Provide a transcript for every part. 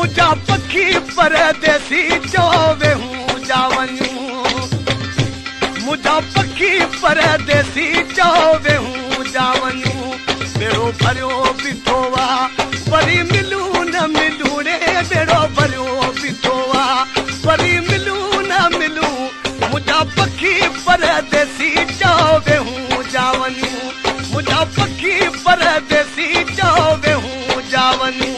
मुझा पखी परदेसी चोवे हूँ जावनू मुझा पखी परदेसी चोवे हूँ जावनू बेड़ो भरियो बिठोवा वरी मिलू न मिलू रे बेड़ो भरियो बिठोवा वरी मिलू न मिलू मुझा पखी परदेसी चोवे हूँ जावनू मुझा पखी परदेसी चोवे हूँ जावनू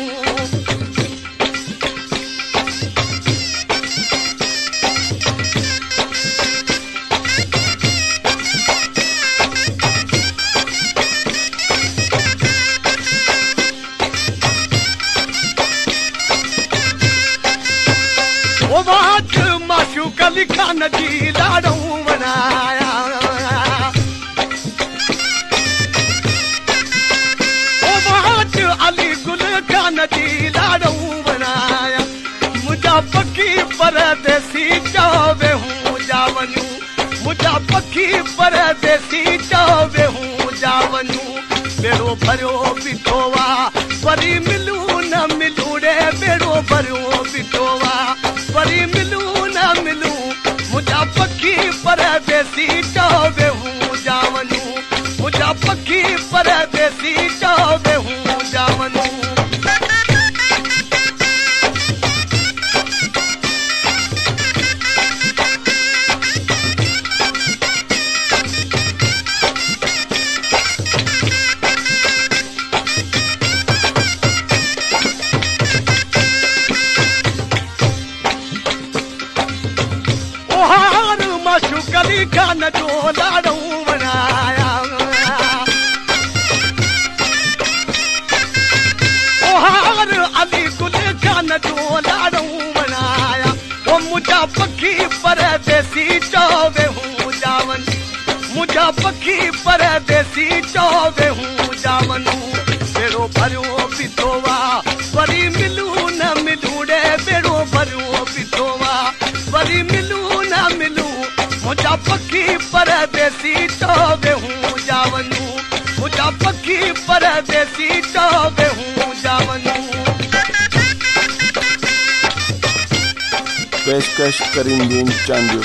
माशूक अली खान जी लाड़ू बनाया अली गुल खान जी लाड़ू बनाया मुझा पखी परदेसी चोवे हूँ जावनू मुझा पखी परदेसी चोवे हूँ जावनू बेड़ो भरियो बिठोवा वरी मिलू न मिलू रे बेड़ो भरियो बिठोवा वरी मिलू न मिलू मुझा पखी परदेसी चोवे हूँ जावनू मुझा पखी परदेसी चोवे हूँ जावनू माशूक अली खान जो लाड़ू बनाया अली गुल खान जो लाड़ू बनाया वो मुझा पखी परदेसी चोवे हूँ जावन मुझा पखी परदेसी चोवे हूँ जावनू बेड़ो भरियो बिठोवा वरी मिलू न मिलू रे बेड़ो भरियो बिठोवा वरी मिलू न मिलू मुझा पखी परदेसी चोवे हूँ जावनू मुझा पखी परदेसी चोवे हूँ जावनू पेशकश करीमदीन चांदियो।